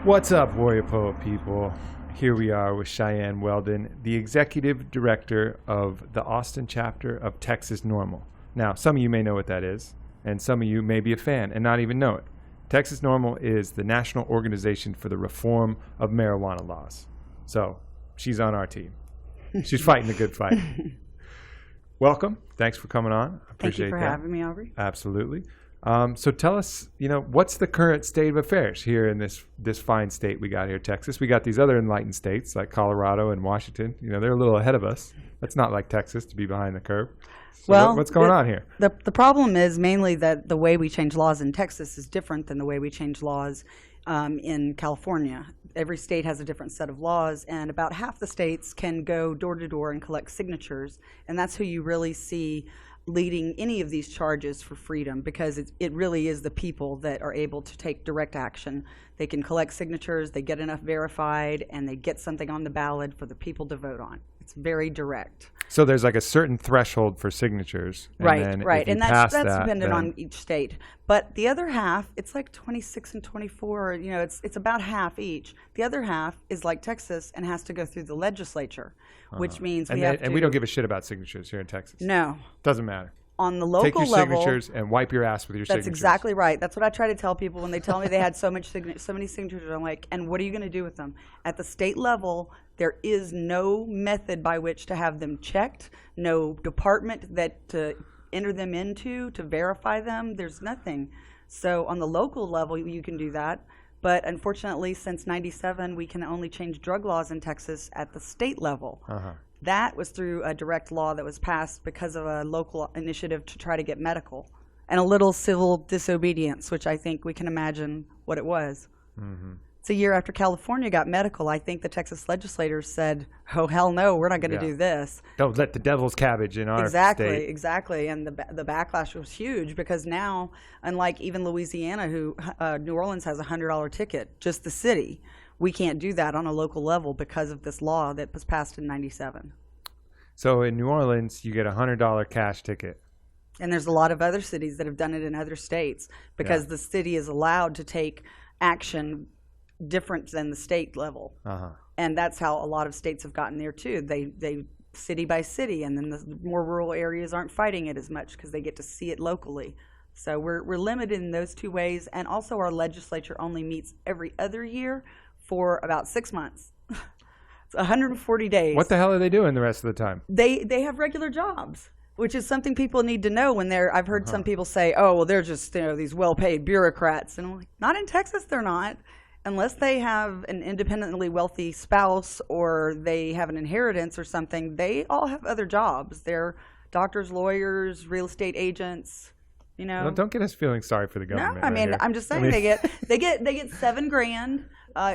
What's up, Warrior Poet people? Here we are with Cheyanne Weldon, the Executive Director of the Austin chapter of Texas NORML. Now, some of you may know what that is, and some of you may be a fan and not even know it. Texas NORML is the National Organization for the Reform of Marijuana Laws. So, she's on our team. She's fighting the good fight. Welcome. Thanks for coming on. I appreciate that. Thank you for having me, Aubrey. Absolutely. So tell us, what's the current state of affairs here in this fine state we got here, Texas? We got these other enlightened states like Colorado and Washington. They're a little ahead of us. That's not like Texas to be behind the curve. So well, what's going on here? The problem is mainly that the way we change laws in Texas is different than the way we change laws in California. Every state has a different set of laws, and about half the states can go door to door and collect signatures, and that's who you really see leading any of these charges for freedom, because it really is the people that are able to take direct action. They can collect signatures, they get enough verified, and they get something on the ballot for the people to vote on. It's very direct. So there's like a certain threshold for signatures. Right, and and that's dependent on each state. But the other half, it's like 26 and 24, it's about half each. The other half is like Texas and has to go through the legislature, which means we have to... And we don't give a shit about signatures here in Texas. No. Doesn't matter. On the local Take your level, signatures and wipe your ass with your signatures. That's exactly right. That's what I try to tell people when they tell me they had so many signatures. I'm like, and what are you going to do with them? At the state level, there is no method by which to have them checked, no department that to enter them into to verify them. There's nothing. So on the local level, you can do that. But unfortunately, since '97, we can only change drug laws in Texas at the state level. That was through a direct law that was passed because of a local initiative to try to get medical and a little civil disobedience, which I think we can imagine what it was. It's a year after California got medical. I think the Texas legislators said, oh, hell no, we're not going to do this. Don't let the devil's cabbage in our state. Exactly. And the backlash was huge because now, unlike even Louisiana, who New Orleans has a $100 ticket, just the city, we can't do that on a local level because of this law that was passed in '97. So in New Orleans, you get a $100 cash ticket. And there's a lot of other cities that have done it in other states because the city is allowed to take action different than the state level. And that's how a lot of states have gotten there too. They city by city, and then the more rural areas aren't fighting it as much because they get to see it locally. So we're limited in those two ways. And also our legislature only meets every other year for about 6 months. It's 140 days. What the hell are they doing the rest of the time? They have regular jobs, which is something people need to know when they're, I've heard some people say, oh, well, they're just, these well-paid bureaucrats. And I'm like, not in Texas, they're not. Unless they have an independently wealthy spouse or they have an inheritance or something, they all have other jobs. They're doctors, lawyers, real estate agents. Well, don't get us feeling sorry for the government. No, I mean, right I'm just saying they get $7,000.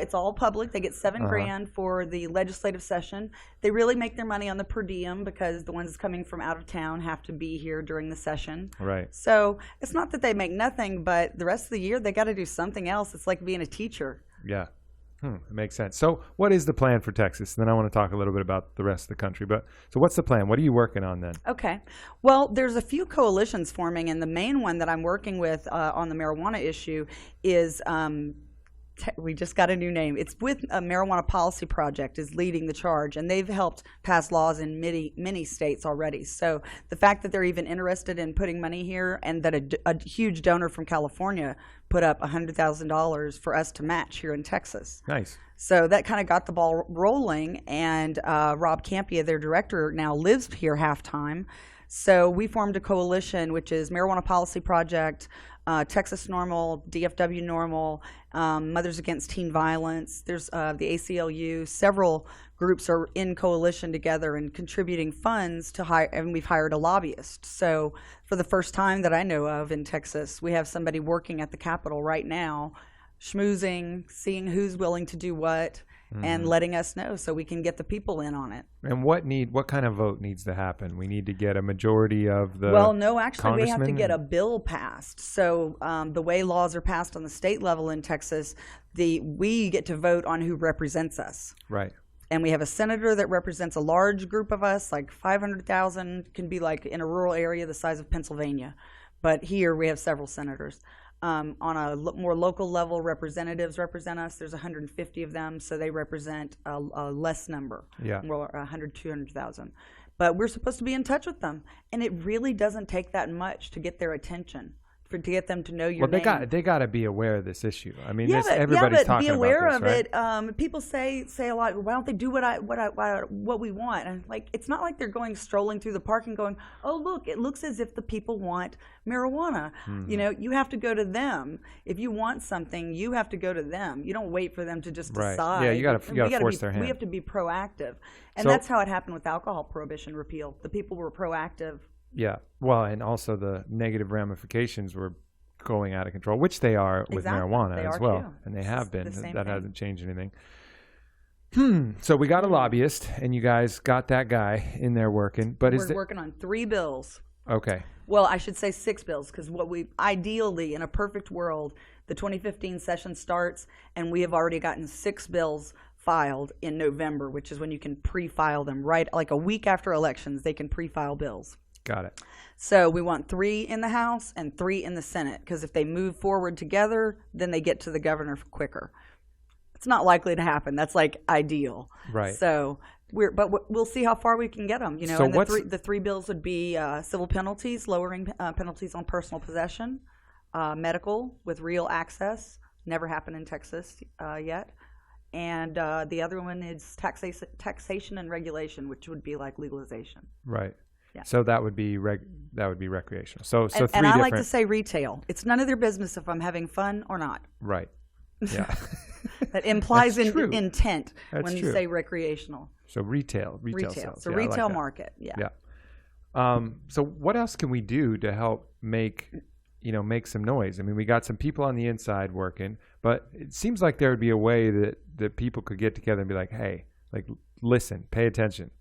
It's all public. They get $7,000 for the legislative session. They really make their money on the per diem because the ones coming from out of town have to be here during the session. Right. So it's not that they make nothing, but the rest of the year they got to do something else. It's like being a teacher. Yeah. It makes sense. So what is the plan for Texas? And then I want to talk a little bit about the rest of the country. So what's the plan? What are you working on then? Okay. Well, there's a few coalitions forming, and the main one that I'm working with on the marijuana issue is we just got a new name. It's with a Marijuana Policy Project is leading the charge, and they've helped pass laws in many states already. So the fact that they're even interested in putting money here, and that a huge donor from California put up $100,000 for us to match here in Texas. Nice. So that kind of got the ball rolling, and Rob Campia, their director, now lives here half-time. So we formed a coalition, which is Marijuana Policy Project, Texas NORML, DFW NORML, Mothers Against Teen Violence. There's the ACLU. Several groups are in coalition together and contributing funds to hire, and we've hired a lobbyist. So for the first time that I know of in Texas, we have somebody working at the Capitol right now, schmoozing, seeing who's willing to do what, and letting us know so we can get the people in on it. And what kind of vote needs to happen? We need to get a majority of the Well, no, actually we have to get a bill passed. So the way laws are passed on the state level in Texas, we get to vote on who represents us. Right. And we have a senator that represents a large group of us, like 500,000, can be like in a rural area the size of Pennsylvania. But here we have several senators. On a more local level, representatives represent us. There's 150 of them, so they represent a less number, more 100, 200,000. But we're supposed to be in touch with them, and it really doesn't take that much to get their attention, to get them to know your name. Well, they got to be aware of this issue. I mean, everybody's talking about this, be aware of right? it. People say a lot. Why don't they do what we want? And like, it's not like they're going strolling through the park and going, oh look, it looks as if the people want marijuana. You know, you have to go to them. If you want something, you have to go to them. You don't wait for them to just decide. Yeah, you got to force their hand. We have to be proactive, and that's how it happened with alcohol prohibition repeal. The people were proactive. Yeah. Well, and also the negative ramifications were going out of control, which they are with marijuana as well. Too. And they have been. That hasn't changed anything. So we got a lobbyist, and you guys got that guy in there working. But we're working on 3 bills. Okay. Well, I should say 6 bills, because what we ideally, in a perfect world, the 2015 session starts, and we have already gotten 6 bills filed in November, which is when you can pre-file them, right? Like a week after elections, they can pre-file bills. Got it. So we want 3 in the House and 3 in the Senate, because if they move forward together, then they get to the governor quicker. It's not likely to happen. That's like ideal. Right. So we'll see how far we can get them. You know, so and the three bills would be civil penalties, lowering penalties on personal possession, medical with real access, never happened in Texas yet, and the other one is taxation and regulation, which would be like legalization. Right. Yeah. So that would be recreational. So three and I different. like to say retail. It's none of their business if I'm having fun or not. Right. Yeah. That implies intent That's when true. you say recreational. So retail sales. So Yeah, retail I like that. market. Yeah. Yeah. So what else can we do to help make some noise? I mean, we got some people on the inside working, but it seems like there would be a way that people could get together and be like, hey, like, listen, pay attention.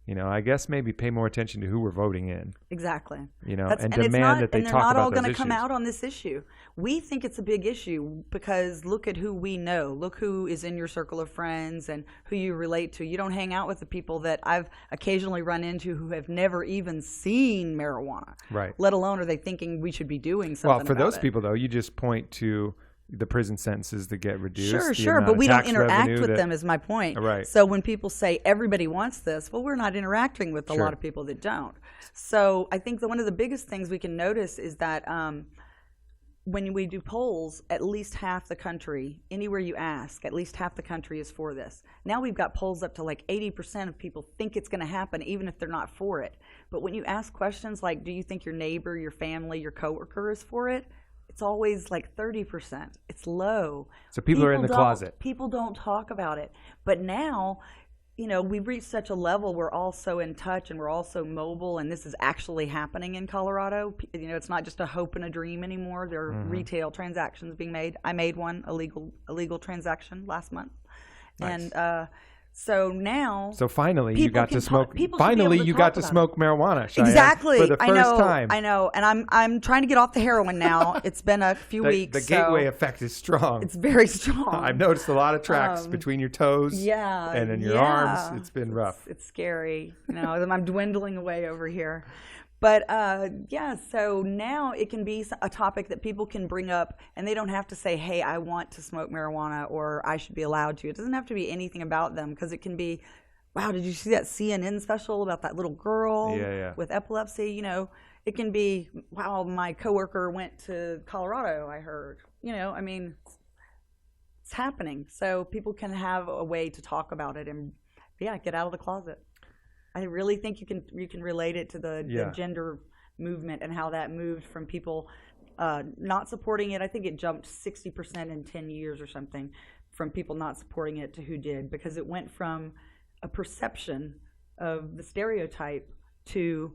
You know, I guess maybe pay more attention to who we're voting in. Exactly. You know, and demand that they talk about those issues. And they're not all going to come out on this issue. We think it's a big issue because look at who we know. Look who is in your circle of friends and who you relate to. You don't hang out with the people that I've occasionally run into who have never even seen marijuana. Right. Let alone are they thinking we should be doing something Well, for about those it. people, though, you just point to the prison sentences that get reduced. Sure, but we don't interact with them is my point. Right. So when people say everybody wants this, well, we're not interacting with a lot of people that don't. So I think that one of the biggest things we can notice is that when we do polls, at least half the country, anywhere you ask, at least half the country is for this. Now we've got polls up to like 80% of people think it's going to happen, even if they're not for it. But when you ask questions like, do you think your neighbor, your family, your coworker is for it? It's always like 30%. It's low. So people are in the closet. People don't talk about it. But now, you know, we've reached such a level, we're all so in touch and we're all so mobile, and this is actually happening in Colorado. You know, it's not just a hope and a dream anymore. There are retail transactions being made. I made one, a legal transaction last month. Nice. And so now, so finally, you got to smoke. Finally, you got to smoke marijuana. Cheyanne, exactly. For the first time. I know. And I'm trying to get off the heroin now. It's been a few weeks. The gateway effect is strong. It's very strong. I've noticed a lot of tracks between your toes. Yeah. And in your arms. It's been rough. It's scary. You know, I'm dwindling away over here. But so now it can be a topic that people can bring up, and they don't have to say, hey, I want to smoke marijuana, or I should be allowed to. It doesn't have to be anything about them, because it can be, wow, did you see that CNN special about that little girl with epilepsy? You know, it can be, wow, my coworker went to Colorado, I heard. You know, I mean, it's happening. So people can have a way to talk about it and, get out of the closet. I really think you can relate it to the gender movement and how that moved from people not supporting it. I think it jumped 60% in 10 years or something from people not supporting it to who did, because it went from a perception of the stereotype to,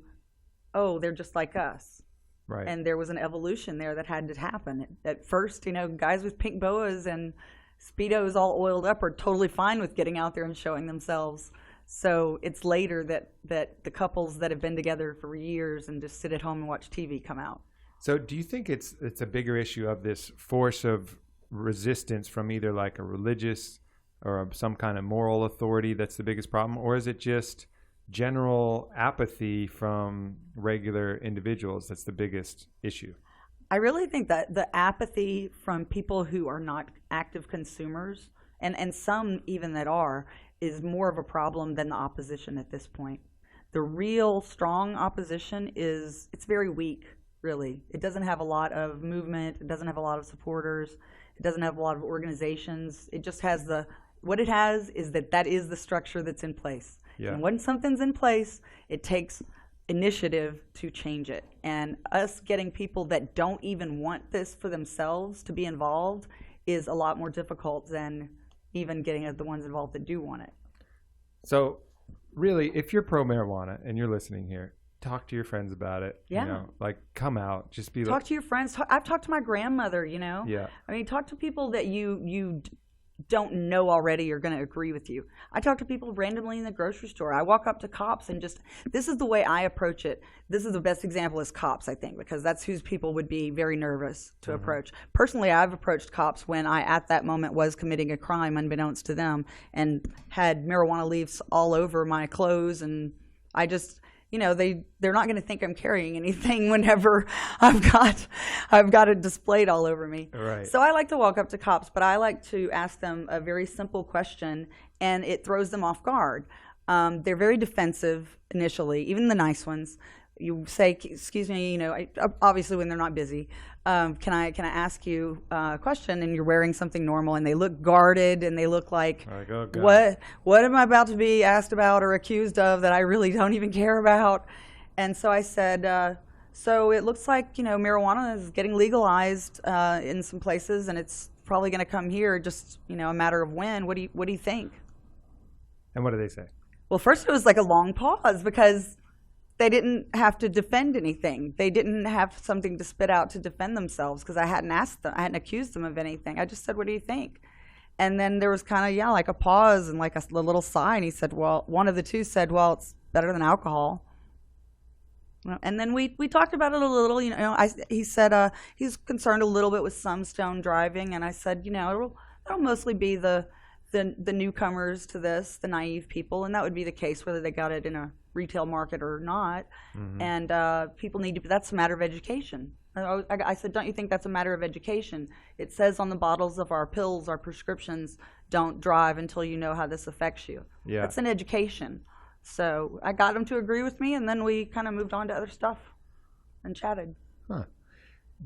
oh, they're just like us. Right. And there was an evolution there that had to happen. At first, guys with pink boas and Speedos all oiled up are totally fine with getting out there and showing themselves. So it's later that the couples that have been together for years and just sit at home and watch TV come out. So do you think it's a bigger issue of this force of resistance from either like a religious or some kind of moral authority that's the biggest problem, or is it just general apathy from regular individuals that's the biggest issue? I really think that the apathy from people who are not active consumers, and some even that are, is more of a problem than the opposition at this point. The real strong opposition it's very weak, really. It doesn't have a lot of movement. It doesn't have a lot of supporters. It doesn't have a lot of organizations. It just has what it has is that is the structure that's in place. Yeah. And when something's in place, it takes initiative to change it. And us getting people that don't even want this for themselves to be involved is a lot more difficult than even getting the ones involved that do want it. So really, if you're pro marijuana and you're listening here, talk to your friends about it. Yeah. You know, like, come out, just be Talk to your friends. I've talked to my grandmother, you know. Yeah. I mean, talk to people that you don't know already are going to agree with you. I talk to people randomly in the grocery store. I walk up to cops and this is the way I approach it. This is the best example is cops, I think, because that's whose people would be very nervous to approach. Personally, I've approached cops when I, at that moment, was committing a crime unbeknownst to them and had marijuana leaves all over my clothes, and I just, you know, they're not going to think I'm carrying anything whenever I've got it displayed all over me. Right. So I like to walk up to cops, but I like to ask them a very simple question, and it throws them off guard. They're very defensive initially, even the nice ones. You say, "Excuse me," you know, obviously when they're not busy. Can I ask you a question? And you're wearing something normal, and they look guarded, and they look like, oh, God. What am I about to be asked about or accused of that I really don't even care about? And so I said, so it looks like, you know, marijuana is getting legalized in some places, and it's probably going to come here. Just, you know, a matter of when. What do you think? And what do they say? Well, first it was like a long pause because they didn't have to defend anything. They didn't have something to spit out to defend themselves because I hadn't asked them. I hadn't accused them of anything. I just said, what do you think? And then there was kind of, like a pause and like a little sigh. And he said, well, one of the two said, well, it's better than alcohol. And then we talked about it a little, you know. He said he's concerned a little bit with some stone driving. And I said, you know, it'll mostly be the newcomers to this, the naive people. And that would be the case whether they got it in a retail market or not. And people need to, that's a matter of education. I said, don't you think that's a matter of education? It says on the bottles of our pills, our prescriptions, don't drive until you know how this affects you. Yeah. That's an education. So I got him to agree with me, and then we kind of moved on to other stuff and chatted. Huh.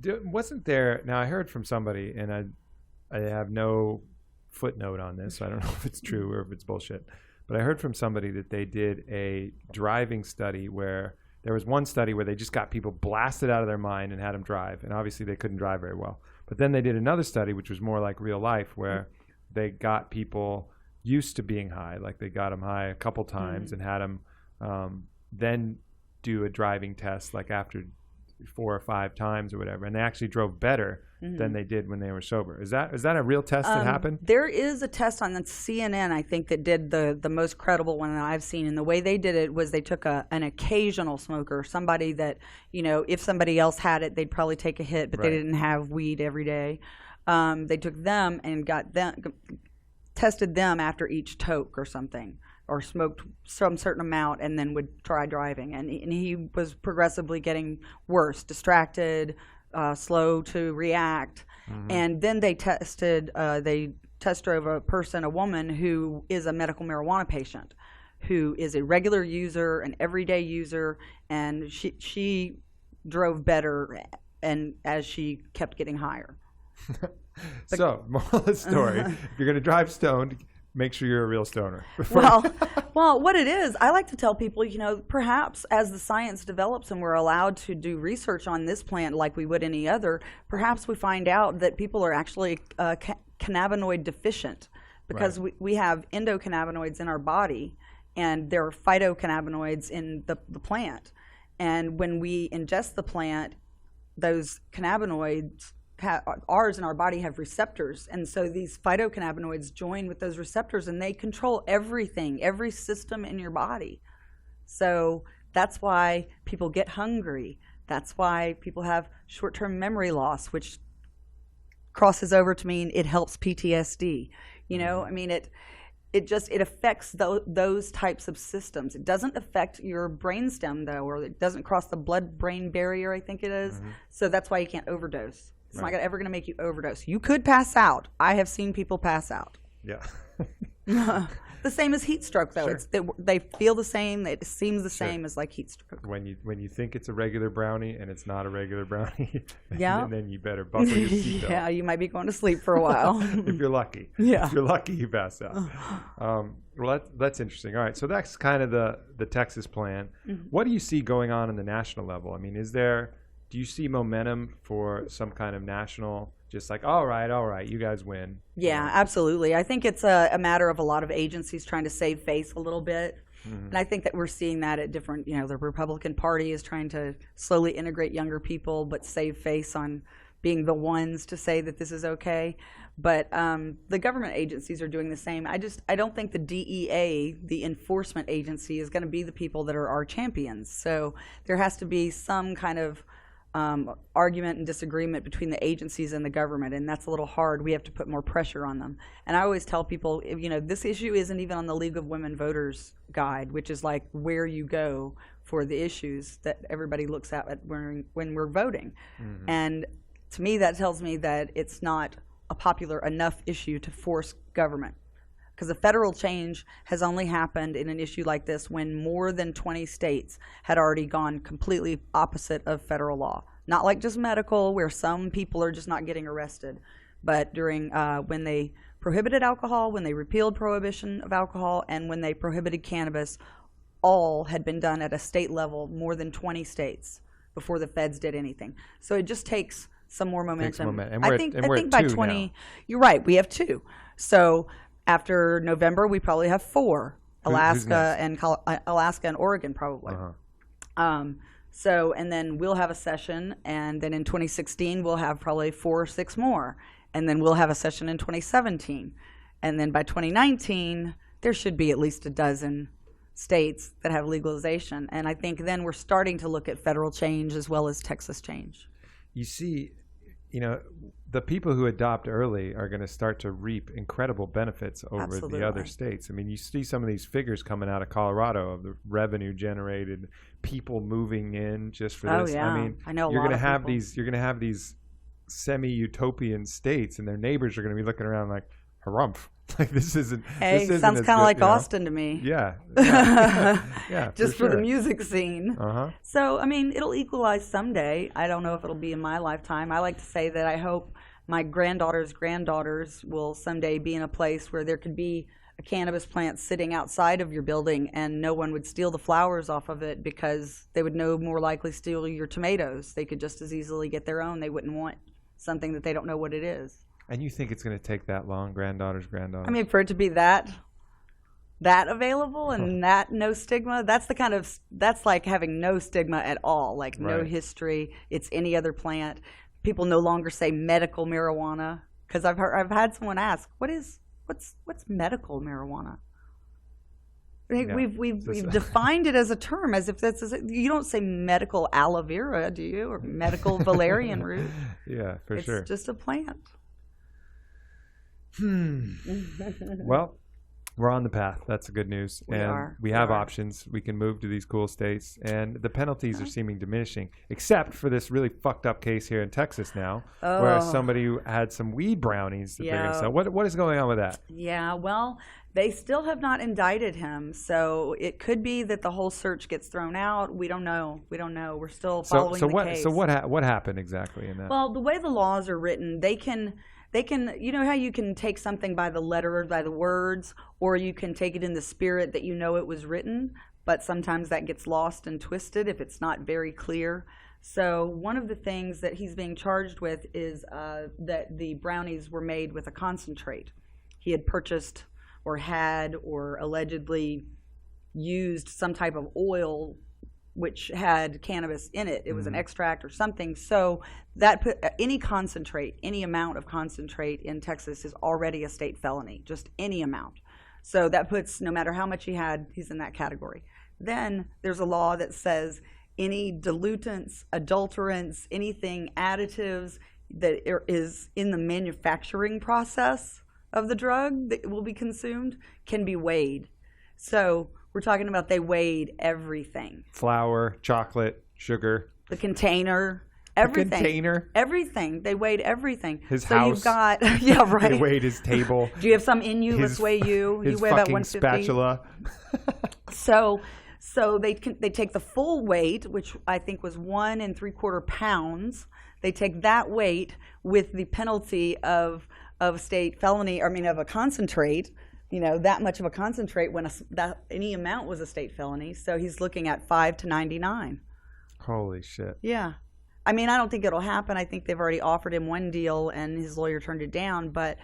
Wasn't there, now I heard from somebody, and I have no footnote on this, so I don't know if it's true or if it's bullshit. But I heard from somebody that they did a driving study where there was one study where they just got people blasted out of their mind and had them drive. And obviously they couldn't drive very well. But then they did another study, which was more like real life, where they got people used to being high. Like they got them high a couple times and had them then do a driving test like after 4 or 5 times or whatever. And they actually drove better than they did when they were sober. Is that a real test that happened? There is a test on the CNN, I think, that did the most credible one that I've seen. And the way they did it was they took an occasional smoker, somebody that, you know, if somebody else had it, they'd probably take a hit, but they didn't have weed every day. They took them and tested them after each toke or something, or smoked some certain amount and then would try driving. And he was progressively getting worse, distracted, slow to react. And then they test drove a woman who is a medical marijuana patient, who is a regular user, an everyday user, and she drove better and as she kept getting higher. So, moral of the story, if you're going to drive stoned, make sure you're a real stoner. Well, what it is, I like to tell people, you know, perhaps as the science develops and we're allowed to do research on this plant like we would any other, perhaps we find out that people are actually cannabinoid deficient because we have endocannabinoids in our body and there are phytocannabinoids in the plant. And when we ingest the plant, those cannabinoids, ours in our body have receptors, and so these phytocannabinoids join with those receptors and they control everything, every system in your body. So that's why people get hungry. That's why people have short-term memory loss, which crosses over to mean it helps PTSD. You know, I mean, it affects those types of systems. It doesn't affect your brainstem though, or it doesn't cross the blood-brain barrier, I think it is. So that's why you can't overdose. It's not ever going to make you overdose. You could pass out. I have seen people pass out. Yeah. The same as heat stroke, though. Sure. They feel the same. It seems the same as like heat stroke. When you think it's a regular brownie and it's not a regular brownie, Yeah. then you better buckle your seatbelt. Yeah, you might be going to sleep for a while. If you're lucky. Yeah. If you're lucky, you pass out. Well, that's interesting. All right, so that's kind of the Texas plan. What do you see going on in the national level? I mean, do you see momentum for some kind of national, just like, all right, you guys win? Yeah, absolutely. I think it's a matter of a lot of agencies trying to save face a little bit. And I think that we're seeing that at different, the Republican Party is trying to slowly integrate younger people, but save face on being the ones to say that this is okay. But the government agencies are doing the same. I don't think the DEA, the enforcement agency, is going to be the people that are our champions. So there has to be some kind of argument and disagreement between the agencies and the government, and that's a little hard. We have to put more pressure on them. And I always tell people, this issue isn't even on the League of Women Voters guide, which is like where you go for the issues that everybody looks at when we're voting. And to me, that tells me that it's not a popular enough issue to force government. Because the federal change has only happened in an issue like this when more than 20 states had already gone completely opposite of federal law. Not like just medical, where some people are just not getting arrested, but during when they prohibited alcohol, when they repealed prohibition of alcohol, and when they prohibited cannabis, all had been done at a state level, more than 20 states, before the feds did anything. So it just takes some more momentum. And I think by 20, now. You're right, we have 2. So after November, we probably have 4. Alaska and Oregon, probably. So, and then we'll have a session, and then in 2016, we'll have probably 4 or 6 more. And then we'll have a session in 2017. And then by 2019, there should be at least a dozen states that have legalization. And I think then we're starting to look at federal change as well as Texas change. You see, the people who adopt early are going to start to reap incredible benefits over the other states. I mean, you see some of these figures coming out of Colorado of the revenue generated, people moving in just for this. Yeah. I mean, I know you're a lot going to of have people. you're going to have these semi-utopian states, and their neighbors are going to be looking around like, harumph. Like this isn't. Hey, this isn't sounds as kind of good, like Austin to me. Yeah. Just for the sure. music scene. Uh-huh. So, I mean, it'll equalize someday. I don't know if it'll be in my lifetime. I like to say that I hope my granddaughters will someday be in a place where there could be a cannabis plant sitting outside of your building and no one would steal the flowers off of it because they would no more likely steal your tomatoes. They could just as easily get their own. They wouldn't want something that they don't know what it is. And you think it's going to take that long, granddaughters? I mean, for it to be that available and that no stigma, that's like having no stigma at all, like no history. It's any other plant. People no longer say medical marijuana, because I've had someone ask, what's medical marijuana? We've defined it as a term, as if you don't say medical aloe vera, do you, or medical valerian root? Yeah, for sure. It's just a plant. Well, we're on the path. That's the good news. We have options. We can move to these cool states, and the penalties are seeming diminishing, except for this really fucked up case here in Texas now, where somebody who had some weed brownies. So what is going on with that? Yeah, well, they still have not indicted him, so it could be that the whole search gets thrown out. We don't know. We're still following the case. So what happened exactly in that? Well, the way the laws are written, they can, you know how you can take something by the letter or by the words, or you can take it in the spirit that you know it was written, but sometimes that gets lost and twisted if it's not very clear. So one of the things that he's being charged with is that the brownies were made with a concentrate. He had purchased or had or allegedly used some type of oil which had cannabis in it. It was an extract or something. So that put any concentrate, any amount of concentrate in Texas is already a state felony, just any amount. So that puts, no matter how much he had, he's in that category. Then there's a law that says any dilutants, adulterants, anything, additives that is in the manufacturing process of the drug that will be consumed can be weighed. So we're talking about they weighed everything. Flour, chocolate, sugar. The container. Everything. The container. Everything. They weighed everything. His so house. You've got, yeah, right. They weighed his table. Do you have some in you? Let's weigh you. His You weigh about fucking 150. spatula. So they take the full weight, which I think was 1 3/4 pounds. They take that weight with the penalty of state felony. I mean, of a concentrate. You know, that much of a concentrate when that any amount was a state felony. So he's looking at 5 to 99. Holy shit. Yeah. I mean, I don't think it'll happen. I think they've already offered him one deal and his lawyer turned it down. But,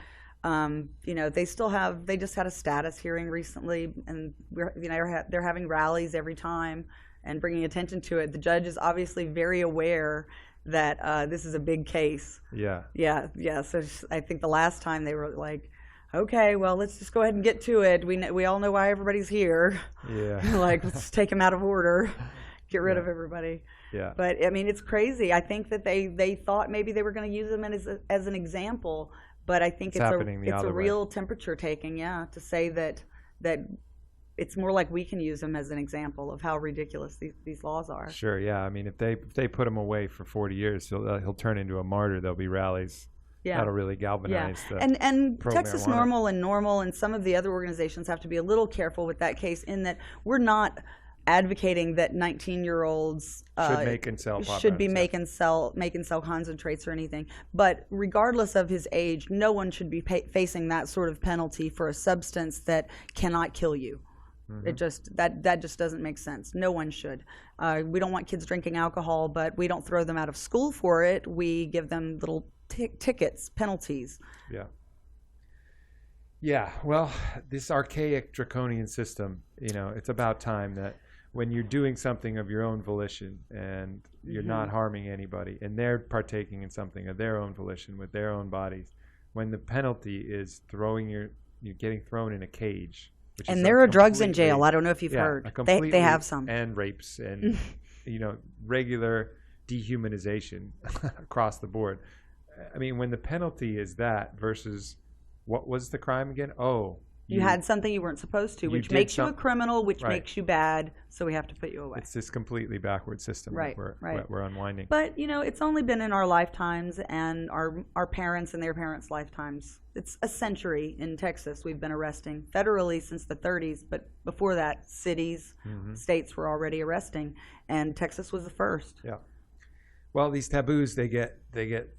you know, they just had a status hearing recently, and they're having rallies every time and bringing attention to it. The judge is obviously very aware that this is a big case. Yeah. Yeah. So I think the last time they were like, okay, well, let's just go ahead and get to it. We all know why everybody's here. Yeah. Like, let's take him out of order, get rid of everybody. Yeah. But I mean, it's crazy. I think that they thought maybe they were going to use him as an example, but I think it's a real temperature taking, to say that it's more like we can use him as an example of how ridiculous these laws are. Sure, yeah. I mean, if they put him away for 40 years, he'll turn into a martyr. There'll be rallies. Yeah. That'll really galvanize the and Texas NORML and some of the other organizations have to be a little careful with that case, in that we're not advocating that 19-year-olds should make and sell make and sell concentrates or anything. But regardless of his age, no one should be facing that sort of penalty for a substance that cannot kill you. Mm-hmm. It just that just doesn't make sense. No one should. We don't want kids drinking alcohol, but we don't throw them out of school for it. We give them little tickets, penalties. Yeah. Well, this archaic draconian system, it's about time that when you're doing something of your own volition and you're not harming anybody, and they're partaking in something of their own volition with their own bodies, when the penalty is you're getting thrown in a cage. And there are drugs in jail. I don't know if you've heard. They have some. And rapes and, regular dehumanization across the board. I mean, when the penalty is that versus what was the crime again? Oh, you had something you weren't supposed to, which makes you a criminal, which makes you bad, so we have to put you away. It's this completely backward system that we're unwinding. But, it's only been in our lifetimes and our parents and their parents' lifetimes. It's a century in Texas we've been arresting federally since the 30s, but before that, cities, states were already arresting, and Texas was the first. Yeah. Well, these taboos, they get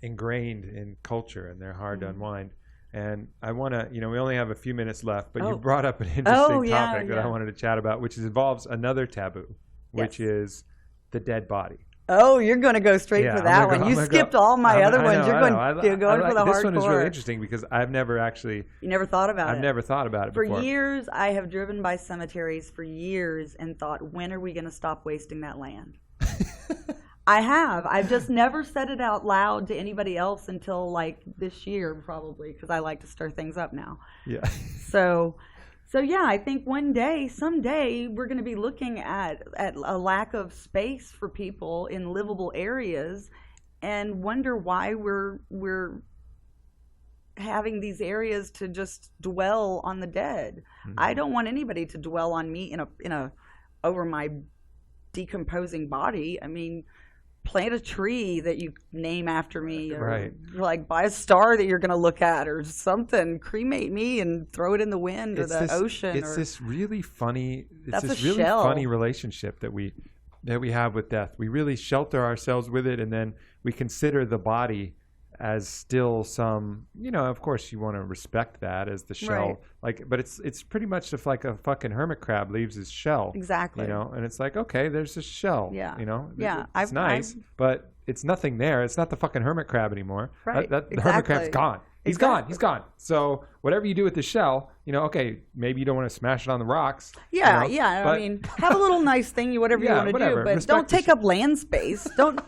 ingrained in culture, and they're hard to unwind. And I want to, we only have a few minutes left, but you brought up an interesting topic that I wanted to chat about, which involves another taboo, which is the dead body. Oh, you're going to go straight for that one. You skipped all my other ones. You're going for the hardcore. This one is really interesting because I've never actually... You never thought about it? I've never thought about it before. For years, I have driven by cemeteries for years and thought, when are we going to stop wasting that land? I have. I've just never said it out loud to anybody else until like this year, probably, because I like to stir things up now. Yeah. So yeah, I think someday, we're going to be looking at a lack of space for people in livable areas, and wonder why we're having these areas to just dwell on the dead. Mm-hmm. I don't want anybody to dwell on me in a over my decomposing body. I mean, plant a tree that you name after me, or like buy a star that you're going to look at, or something. Cremate me and throw it in the wind or the ocean. It's this really funny. It's this really funny relationship that we have with death. We really shelter ourselves with it, and then we consider the body as still some. Of course, you want to respect that as the shell. But it's pretty much if like a fucking hermit crab leaves his shell. Exactly. And it's like, okay, there's a shell. Yeah. Yeah. It's nice, but it's nothing there. It's not the fucking hermit crab anymore. Right. The hermit crab's gone. He's gone. So whatever you do with the shell, okay, maybe you don't want to smash it on the rocks. Yeah, I mean, have a little nice thing, whatever you want to do, but don't take up land space. Don't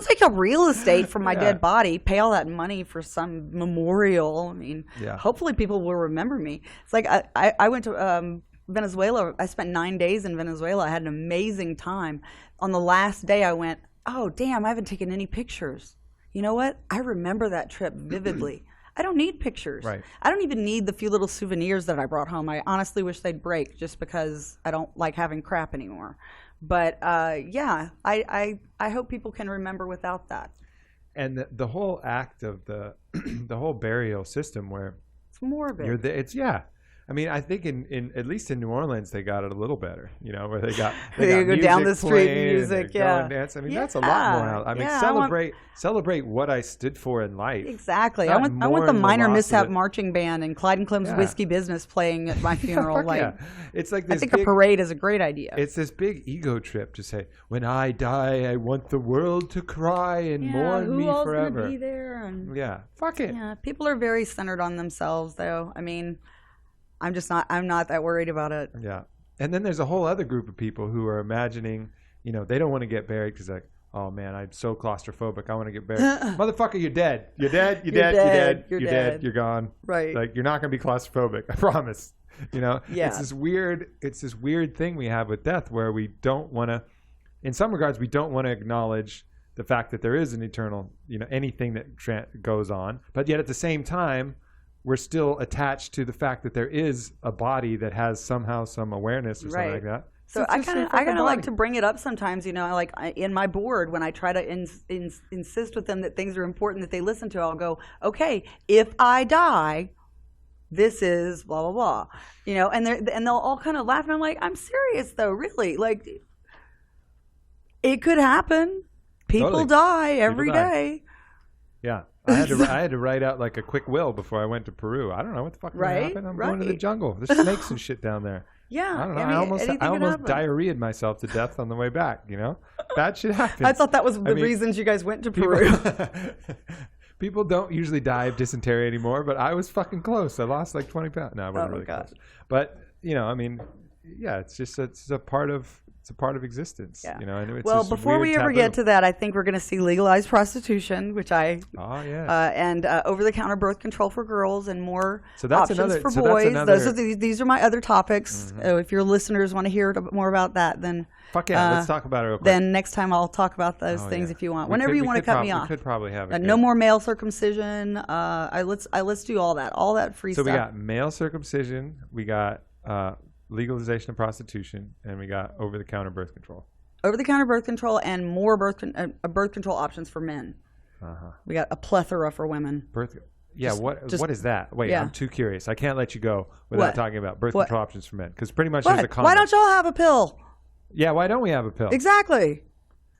take up real estate from my dead body. Pay all that money for some memorial. I mean, hopefully people will remember me. It's like I went to Venezuela. I spent 9 days in Venezuela. I had an amazing time. On the last day, I went, oh, damn, I haven't taken any pictures. You know what? I remember that trip vividly. I don't need pictures. Right. I don't even need the few little souvenirs that I brought home. I honestly wish they'd break just because I don't like having crap anymore. But yeah, I hope people can remember without that. And the whole act of the the whole burial system where It's morbid. it's I mean, I think in at least in New Orleans they got it a little better, you know, where they got They go down the street, playing, music, they go yeah. and dance. I mean, Yeah, that's a lot more out. I mean, yeah, celebrate what I stood for in life. Exactly. Not I want the mourn minor loss of mishap it. marching band and Clyde and Clem's Yeah. Whiskey Business playing at my funeral. Fuck Like, yeah. It's like I this think big, a parade is a great idea. it's this big ego trip to say, when I die, I want the world to cry and mourn who me all's forever. gonna be there? And, Yeah, fuck it. yeah, people are very centered on themselves, though. I mean, I'm not that worried about it. Yeah. And then there's a whole other group of people who are imagining, you know, they don't want to get buried because like, oh man, I'm so claustrophobic. I want to get buried. Motherfucker, you're dead. You're dead. You're dead. You're dead. You're dead. You're gone. Right. Like you're not going to be claustrophobic. I promise. You know, Yeah. it's this weird thing we have with death where we don't want to, in some regards, we don't want to acknowledge the fact that there is an eternal, you know, anything that goes on. But yet at the same time, we're still attached to the fact that there is a body that has somehow some awareness or something like that. So It's I just a kind of fucking like body. to bring it up sometimes, you know, like in my board when I try to insist with them that things are important that they listen to. I'll go, okay, if I die, this is blah blah blah, you know, and they'll all kind of laugh, and I'm like, I'm serious though, really, like it could happen. People Totally. die every People die. day. Yeah. I had to write out like a quick will before I went to Peru. I don't know what the fuck is Right, gonna happen. I'm going to the right. jungle. There's snakes and shit down there. Yeah, I don't know. I I, mean, anything could almost happen. diarrheaed myself to death on the way back. You know, bad shit happens. I thought that was the mean, reasons you guys went to Peru. People don't usually die of dysentery anymore, but I was fucking close. I lost like 20 pounds. No, I wasn't Oh, really God. close. But you know, I mean, yeah, it's a part of existence. Yeah. You know, and it's Well, this before weird we ever taboo. get to that, I think we're going to see legalized prostitution, which I Oh yeah. and over-the-counter birth control for girls and more So that's options another- for so that's boys. another- These are my other topics. If your listeners want to hear more about that, then Fuck yeah, let's talk about it real quick. then next time I'll talk about those Oh, things yeah. if you want. We Whenever could- you we want to could cut prob- me off. We could probably have it. No more male circumcision. Let's do all that free So stuff. we got male circumcision, we got legalization of prostitution, and we got over-the-counter birth control. Over-the-counter birth control and more birth control options for men. We got a plethora for women. Yeah, Just- what is that? Wait, yeah. I'm too curious. I can't let you go without What? talking about birth What? control options for men, because pretty much there's a What? condom. Why don't y'all have a pill? Yeah, why don't we have a pill? Exactly.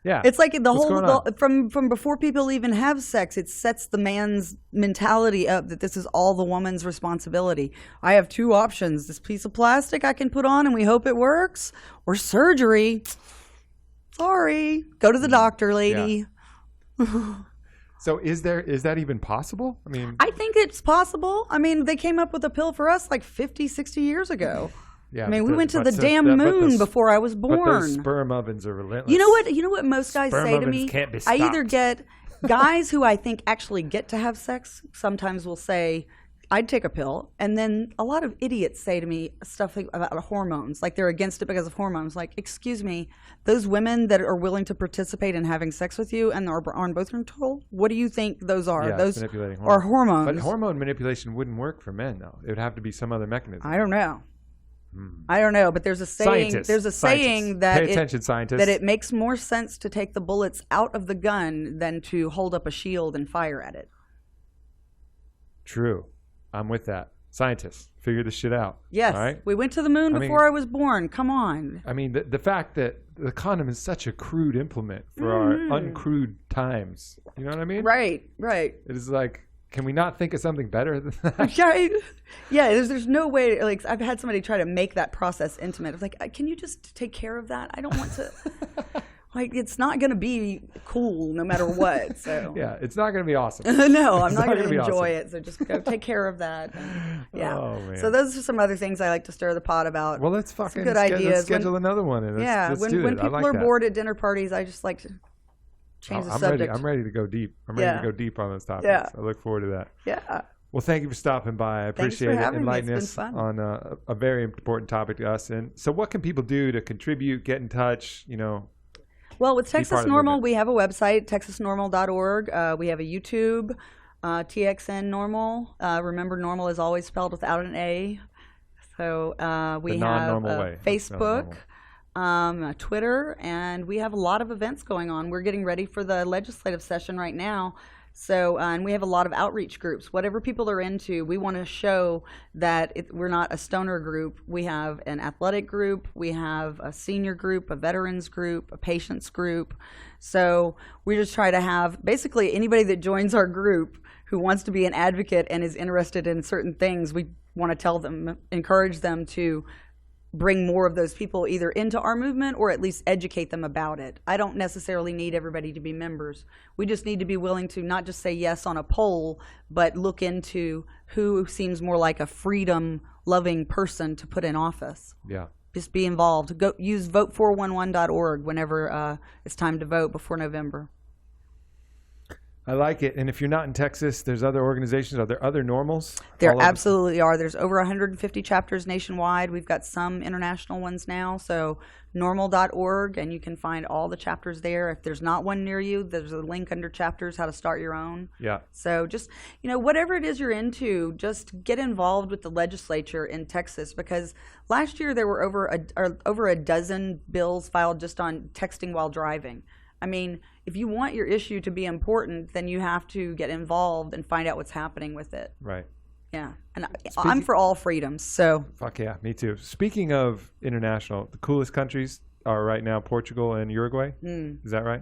Yeah, It's like What's going on? from before people even have sex, it sets the man's mentality up that this is all the woman's responsibility. I have two options: this piece of plastic I can put on and we hope it works, or surgery. Sorry, go to the doctor, lady. So is that even possible? I mean, I think it's possible. I mean, they came up with a pill for us like 50, 60 years ago. yeah. I mean, but we went to but the since damn that- but the moon s- before I was But those born. sperm ovens are relentless. You know what most guys Sperm say to ovens me? can't be I either stopped. get guys who I think actually get to have sex sometimes will say, I'd take a pill. And then a lot of idiots say to me stuff like about hormones, like they're against it because of hormones. Like, excuse me, those women that are willing to participate in having sex with you and are on birth control, what do you think those are? Yeah, it's Those manipulating are hormones. But hormone manipulation wouldn't work for men, though. It would have to be some other mechanism. I don't know. I don't know, but there's a saying. Scientists. There's a saying Scientists. that Pay attention, scientists. that it makes more sense to take the bullets out of the gun than to hold up a shield and fire at it. True. I'm with that. Scientists, figure this shit out. Yes, All right? we went to the moon I mean- before I was born. Come on. I mean, the fact that the condom is such a crude implement for our uncrude times. You know what I mean? Right. It is like, can we not think of something better than that? Yeah, there's no way. Like, I've had somebody try to make that process intimate. It's like, can you just take care of that? I don't want to. Like, it's not going to be cool no matter what. So Yeah, it's not going to be awesome. no, I'm It's not going gonna to be enjoy awesome. it. So just go take care of that. Yeah. Oh, man. So those are some other things I like to stir the pot about. Well, let's fucking good let's ideas. schedule another one. And let's do when it. I people like are that. bored at dinner parties, I just like to change the I'm subject. I'm ready to go deep. I'm ready Yeah. to go deep on those topics. Yeah. I look forward to that. Yeah. Well, thank you for stopping by. I Thanks for appreciate it. having me. Enlightening It's us been on fun. a very important topic to us. And so what can people do to contribute, get in touch, Well, with part Texas of the NORML, movement. we have a website, texasnormal.org. We have a YouTube. TXN Normal. Remember, normal is always spelled without an A. So we The have non-normal way. Facebook, Twitter, and we have a lot of events going on. We're getting ready for the legislative session right now. So, and we have a lot of outreach groups. Whatever people are into, we want to show that we're not a stoner group. We have an athletic group, we have a senior group, a veterans group, a patients group. So we just try to have basically anybody that joins our group who wants to be an advocate and is interested in certain things, we want to tell them, encourage them to bring more of those people either into our movement or at least educate them about it. I don't necessarily need everybody to be members. We just need to be willing to not just say yes on a poll, but look into who seems more like a freedom-loving person to put in office. Yeah. Just be involved. Go use vote411.org whenever it's time to vote before November. I like it. And if you're not in Texas, there's other organizations. Are there other normals? There absolutely are. There's over 150 chapters nationwide. We've got some international ones now. So NORML.org, and you can find all the chapters there. If there's not one near you, there's a link under chapters, how to start your own. Yeah. So just, whatever it is you're into, just get involved with the legislature in Texas, because last year there were over a dozen bills filed just on texting while driving. I mean, if you want your issue to be important, then you have to get involved and find out what's happening with it. Right. Yeah. And I'm for all freedoms, so. Fuck yeah, me too. Speaking of international, the coolest countries are right now Portugal and Uruguay. Is that right?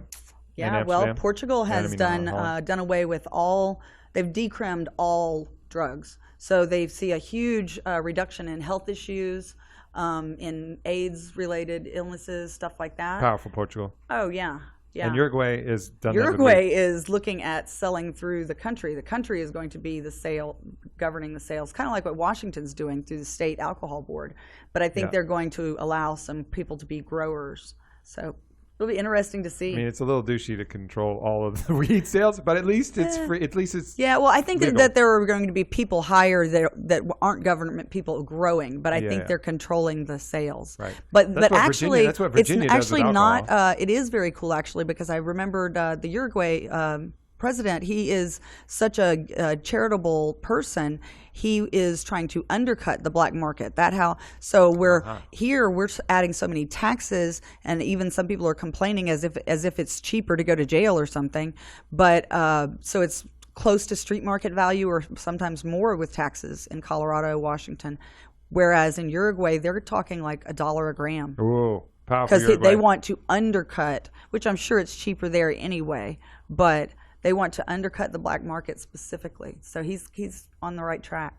Yeah, well, Portugal has done away with they've decrimmed all drugs. So they see a huge reduction in health issues, in AIDS-related illnesses, stuff like that. Powerful Portugal. Oh, yeah. Yeah. And Uruguay is done. Uruguay is looking at selling through the country. The country is going to be governing the sales, kind of like what Washington's doing through the state alcohol board. But I think they're going to allow some people to be growers. So it'll be interesting to see. I mean, it's a little douchey to control all of the weed sales, but at least it's free. At least it's well, I think that there are going to be people higher that aren't government people growing, but I think they're controlling the sales. Right. But actually, that's what Virginia it's does with actually alcohol. not. It is very cool actually, because I remembered the Uruguay president. He is such a charitable person. He is trying to undercut the black market. So we're adding so many taxes, and even some people are complaining as if it's cheaper to go to jail or something. But so it's close to street market value, or sometimes more with taxes in Colorado, Washington. Whereas in Uruguay, they're talking like $1 a gram. Ooh, powerful. Because they want to undercut, which I'm sure it's cheaper there anyway, but they want to undercut the black market specifically. So he's on the right track.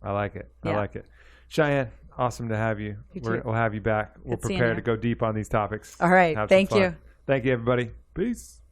I like it. Yeah. I like it. Cheyanne, awesome to have you. We'll have you back. We'll prepare to go deep on these topics. All right. Thank you. Thank you, everybody. Peace.